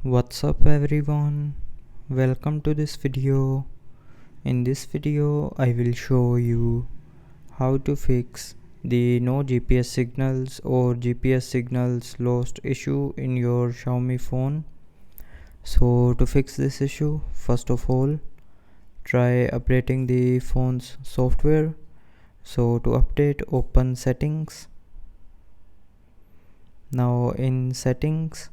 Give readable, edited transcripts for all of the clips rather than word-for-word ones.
What's up everyone, welcome to this video. In this video I will show you how to fix the no GPS signals or GPS signals lost issue in your Xiaomi phone. So to fix this issue, first of all try updating the phone's software. So to update, open settings. Now in settings,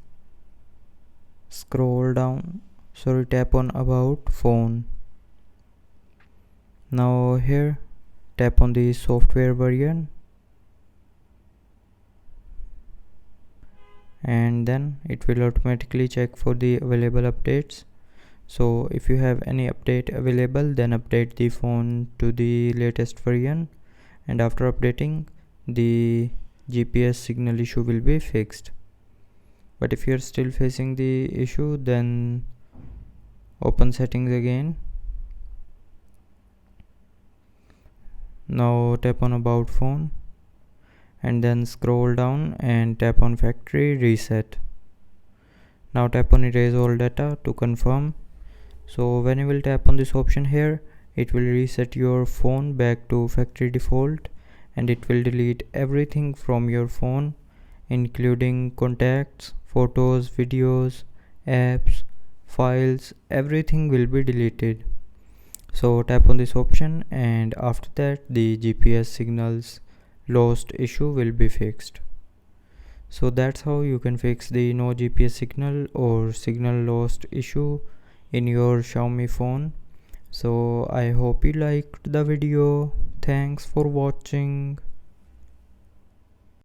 scroll down, tap on about phone. Now here tap on the software version and then it will automatically check for the available updates. So if you have any update available, then update the phone to the latest version, and after updating, the GPS signal issue will be fixed. But if you are still facing the issue, then open settings again. Now tap on about phone and then scroll down and tap on factory reset. Now tap on erase all data to confirm. So when you will tap on this option here, it will reset your phone back to factory default and it will delete everything from your phone, including contacts, photos, videos, apps, files, everything will be deleted. So tap on this option and after that the GPS signals lost issue will be fixed. So that's how you can fix the no GPS signal or signal lost issue in your Xiaomi phone. So I hope you liked the video. Thanks for watching.